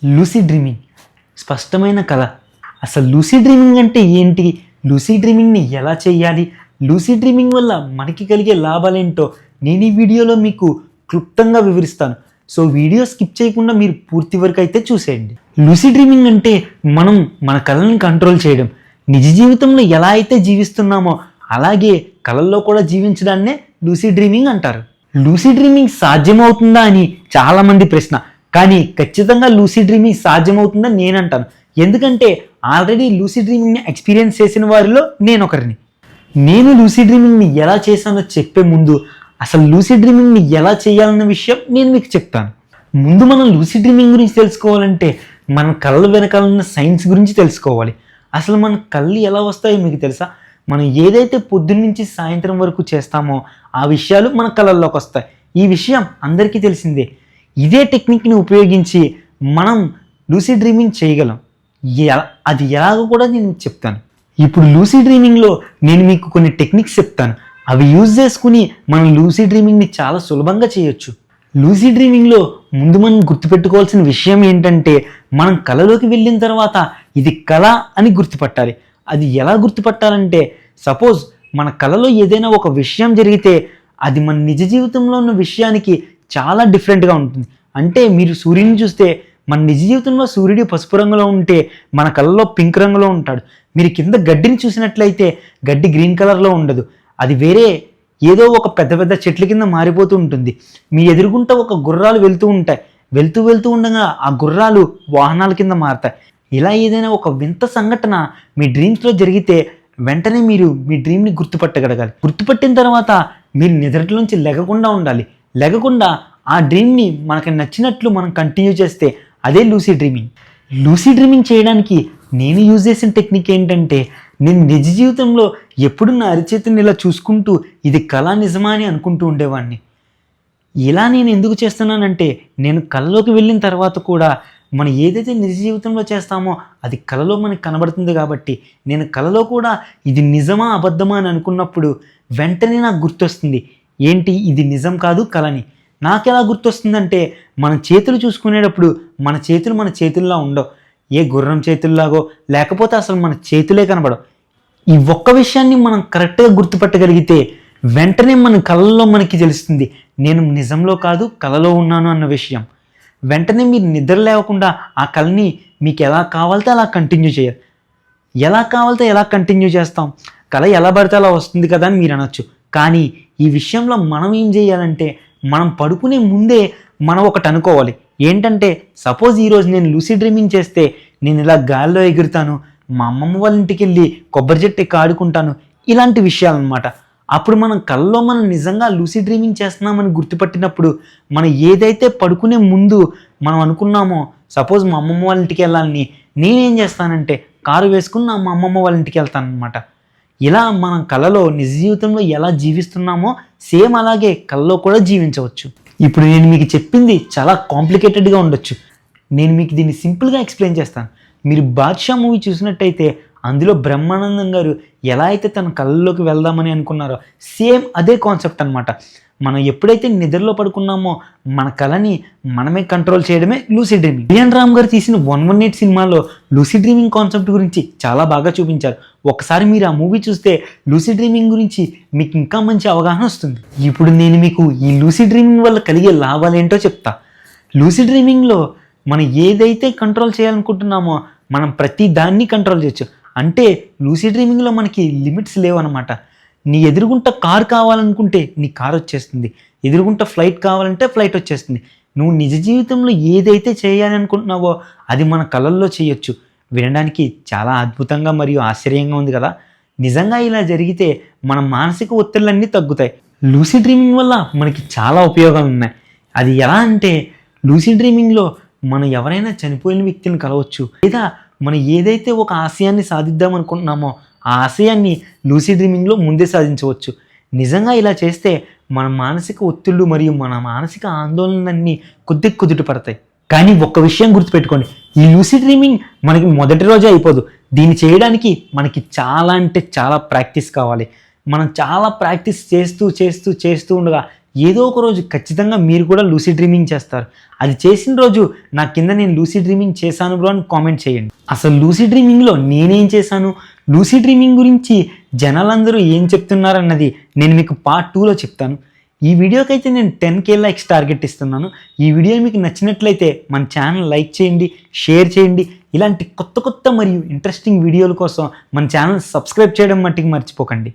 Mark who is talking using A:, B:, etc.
A: Lucid dreaming స్పష్టమైన కళ. అసలు లూసిడ్ డ్రీమింగ్ అంటే ఏంటి, లూసిడ్ డ్రీమింగ్ని ఎలా చేయాలి, లూసిడ్ డ్రీమింగ్ వల్ల మనకి కలిగే లాభాలేంటో నేను ఈ వీడియోలో మీకు క్లుప్తంగా వివరిస్తాను. సో వీడియో స్కిప్ చేయకుండా మీరు పూర్తి వరకు అయితే చూసేయండి. లూసిడ్ డ్రీమింగ్ అంటే మనం మన కళలను కంట్రోల్ చేయడం. నిజ జీవితంలో ఎలా అయితే జీవిస్తున్నామో అలాగే కళల్లో కూడా జీవించడాన్నే లూసిడ్ డ్రీమింగ్ అంటారు. లూసిడ్ డ్రీమింగ్ సాధ్యమవుతుందా అని చాలామంది ప్రశ్న. కానీ ఖచ్చితంగా లూసిడ్ డ్రీమింగ్ సాధ్యమవుతుందని నేను అంటాను. ఎందుకంటే ఆల్రెడీ లూసిడ్ డ్రీమింగ్ని ఎక్స్పీరియన్స్ చేసిన వారిలో నేను ఒకరిని. నేను లూసిడ్ డ్రీమింగ్ని ఎలా చేశానో చెప్పే ముందు అసలు లూసిడ్ డ్రీమింగ్ని ఎలా చేయాలన్న విషయం నేను మీకు చెప్తాను. ముందు మనం లూసిడ్ డ్రీమింగ్ గురించి తెలుసుకోవాలంటే మన కళ్ళ వెనకాలన్న సైన్స్ గురించి తెలుసుకోవాలి. అసలు మన కళ్ళు ఎలా వస్తాయో మీకు తెలుసా? మనం ఏదైతే పొద్దున్న నుంచి సాయంత్రం వరకు చేస్తామో ఆ విషయాలు మన కళ్ళల్లోకి వస్తాయి. ఈ విషయం అందరికీ తెలిసిందే. ఇదే టెక్నిక్ని ఉపయోగించి మనం లూసిడ్ డ్రీమింగ్ చేయగలం. అది ఎలాగో కూడా నేను చెప్తాను. ఇప్పుడు లూసిడ్ డ్రీమింగ్లో నేను మీకు కొన్ని టెక్నిక్స్ చెప్తాను. అవి యూజ్ చేసుకుని మనం లూసిడ్ డ్రీమింగ్ని చాలా సులభంగా చేయొచ్చు. లూసిడ్ డ్రీమింగ్లో ముందు మనం గుర్తుపెట్టుకోవాల్సిన విషయం ఏంటంటే మనం కళలోకి వెళ్ళిన తర్వాత ఇది కళ అని గుర్తుపట్టాలి. అది ఎలా గుర్తుపట్టాలంటే సపోజ్ మన కళలో ఏదైనా ఒక విషయం జరిగితే అది మన నిజ జీవితంలో ఉన్న విషయానికి చాలా డిఫరెంట్గా ఉంటుంది. అంటే మీరు సూర్యుని చూస్తే మన నిజ జీవితంలో సూర్యుడు పసుపు రంగులో ఉంటే మన కళ్ళలో పింక్ రంగులో ఉంటాడు. మీరు కింద గడ్డిని చూసినట్లయితే గడ్డి గ్రీన్ కలర్లో ఉండదు. అది వేరే ఏదో ఒక పెద్ద పెద్ద చెట్ల కింద మారిపోతూ ఉంటుంది. మీ ఎదురుగుంట ఒక గుర్రాలు వెళ్తూ ఉంటాయి. వెళ్తూ ఉండగా ఆ గుర్రాలు వాహనాల కింద మారుతాయి. ఇలా ఏదైనా ఒక వింత సంఘటన మీ డ్రీమ్స్లో జరిగితే వెంటనే మీరు మీ డ్రీమ్ని గుర్తుపట్టగలగాలి. గుర్తుపట్టిన తర్వాత మీరు నిద్రలోంచి లెగకుండా ఉండాలి. లెగకుండా ఆ డ్రీమ్ని మనకి నచ్చినట్లు మనం కంటిన్యూ చేస్తే అదే లూసిడ్ డ్రీమింగ్. లూసిడ్ డ్రీమింగ్ చేయడానికి నేను యూజ్ చేసిన టెక్నిక్ ఏంటంటే నేను నిజ జీవితంలో ఎప్పుడు నా అరిచేతిని ఇలా చూసుకుంటూ ఇది కళ నిజమా అని అనుకుంటూ ఉండేవాడిని. ఇలా నేను ఎందుకు చేస్తున్నానంటే నేను కళలోకి వెళ్ళిన తర్వాత కూడా మనం ఏదైతే నిజ జీవితంలో చేస్తామో అది కళలో మనకి కనబడుతుంది. కాబట్టి నేను కళలో కూడా ఇది నిజమా అబద్ధమా అని అనుకున్నప్పుడు వెంటనే నాకు గుర్తొస్తుంది ఏంటి ఇది నిజం కాదు కళని. నాకు ఎలా గుర్తొస్తుందంటే మన చేతులు చూసుకునేటప్పుడు మన చేతులు మన చేతుల్లా ఉండవు. ఏ గుర్రం చేతుల్లాగో లేకపోతే అసలు మన చేతులే కనబడవు. ఈ ఒక్క విషయాన్ని మనం కరెక్ట్గా గుర్తుపట్టగలిగితే వెంటనే మన కళల్లో మనకి తెలుస్తుంది నేను నిజంలో కాదు కళలో ఉన్నాను అన్న విషయం. వెంటనే మీరు నిద్ర లేవకుండా ఆ కళని మీకు ఎలా కావాలితే అలా కంటిన్యూ చేయాలి. ఎలా కావాలితే ఎలా కంటిన్యూ చేస్తాం, కళ ఎలా పడితే అలా వస్తుంది కదా అని మీరు అనొచ్చు. కానీ ఈ విషయంలో మనం ఏం చేయాలంటే మనం పడుకునే ముందే మనం ఒకటి అనుకోవాలి. ఏంటంటే సపోజ్ ఈరోజు నేను లూసిడ్ డ్రీమింగ్ చేస్తే నేను ఇలా గాల్లో ఎగురుతాను, మా అమ్మమ్మ వాళ్ళ ఇంటికి వెళ్ళి కొబ్బరి చెట్టు ఎక్కి ఆడుకుంటాను, ఇలాంటి విషయాలన్నమాట. అప్పుడు మనం కళ్ళలో మనం నిజంగా లూసిడ్ డ్రీమింగ్ చేస్తున్నామని గుర్తుపట్టినప్పుడు మనం ఏదైతే పడుకునే ముందు మనం అనుకున్నామో సపోజ్ మా అమ్మమ్మ వాళ్ళ ఇంటికి వెళ్ళాలని నేనేం చేస్తానంటే కారు వేసుకుని మా అమ్మమ్మ వాళ్ళ ఇంటికి వెళ్తానమాట. ఇలా మనం కళలో నిజ జీవితంలో ఎలా జీవిస్తున్నామో సేమ్ అలాగే కళలో కూడా జీవించవచ్చు. ఇప్పుడు నేను మీకు చెప్పింది చాలా కాంప్లికేటెడ్గా ఉండొచ్చు. నేను మీకు దీన్ని సింపుల్గా ఎక్స్ప్లెయిన్ చేస్తాను. మీరు బాద్షా మూవీ చూసినట్టయితే అందులో బ్రహ్మానందం గారు ఎలా అయితే తన కళ్ళలోకి వెళ్దామని అనుకున్నారో సేమ్ అదే కాన్సెప్ట్ అనమాట. మనం ఎప్పుడైతే నిద్రలో పడుకున్నామో మన కళని మనమే కంట్రోల్ చేయడమే లూసిడ్ డ్రీమింగ్. బిఎన్ రామ్ గారు తీసిన 118 సినిమాలో లూసిడ్ డ్రీమింగ్ కాన్సెప్ట్ గురించి చాలా బాగా చూపించారు. ఒకసారి మీరు ఆ మూవీ చూస్తే లూసిడ్ డ్రీమింగ్ గురించి మీకు ఇంకా మంచి అవగాహన వస్తుంది. ఇప్పుడు నేను మీకు ఈ లూసిడ్ డ్రీమింగ్ వల్ల కలిగే లాభాలు ఏంటో చెప్తా. లూసిడ్ డ్రీమింగ్లో మనం ఏదైతే కంట్రోల్ చేయాలనుకుంటున్నామో మనం ప్రతి దాన్ని కంట్రోల్ చేయొచ్చు. అంటే లూసిడ్ డ్రీమింగ్లో మనకి లిమిట్స్ లేవన్నమాట. నీ ఎదురుగుంట కార్ కావాలనుకుంటే నీ కార్ వచ్చేస్తుంది, ఎదురుగుంట ఫ్లైట్ కావాలంటే ఫ్లైట్ వచ్చేస్తుంది. నువ్వు నిజ జీవితంలో ఏదైతే చేయాలి అనుకుంటున్నావో అది మన కళల్లో చేయొచ్చు. వినడానికి చాలా అద్భుతంగా మరియు ఆశ్చర్యంగా ఉంది కదా. నిజంగా ఇలా జరిగితే మన మానసిక ఒత్తిళ్ళన్నీ తగ్గుతాయి. లూసిడ్ డ్రీమింగ్ వల్ల మనకి చాలా ఉపయోగాలు ఉన్నాయి. అది ఎలా అంటే లూసిడ్ డ్రీమింగ్లో మనం ఎవరైనా చనిపోయిన వ్యక్తిని కలవచ్చు, లేదా మనం ఏదైతే ఒక ఆశయాన్ని సాధిద్దాం అనుకుంటున్నామో ఆ ఆశయాన్ని లూసిడ్ డ్రీమింగ్లో ముందే సాధించవచ్చు. నిజంగా ఇలా చేస్తే మన మానసిక ఒత్తిళ్ళు మరియు మన మానసిక ఆందోళనలన్నీ కుదుట పడతాయి. కానీ ఒక్క విషయం గుర్తుపెట్టుకోండి, ఈ లూసిడ్ డ్రీమింగ్ మనకి మొదటి రోజే అయిపోదు. దీన్ని చేయడానికి మనకి చాలా అంటే చాలా ప్రాక్టీస్ కావాలి. మనం చాలా ప్రాక్టీస్ చేస్తూ ఉండగా ఏదో ఒక రోజు ఖచ్చితంగా మీరు కూడా లూసీ డ్రీమింగ్ చేస్తారు. అది చేసిన రోజు నా కింద నేను లూసీ డ్రీమింగ్ చేశాను బ్రో అని కామెంట్ చేయండి. అసలు లూసీ డ్రీమింగ్లో నేనేం చేశాను, లూసీ డ్రీమింగ్ గురించి జనాలందరూ ఏం చెప్తున్నారన్నది నేను మీకు పార్ట్ 2లో చెప్తాను. ఈ వీడియోకి అయితే నేను 10K లైక్స్ టార్గెట్ ఇస్తున్నాను. ఈ వీడియో మీకు నచ్చినట్లయితే మన ఛానల్ లైక్ చేయండి, షేర్ చేయండి. ఇలాంటి కొత్త మరియు ఇంట్రెస్టింగ్ వీడియోల కోసం మన ఛానల్ సబ్స్క్రైబ్ చేయడం మట్టికి మర్చిపోకండి.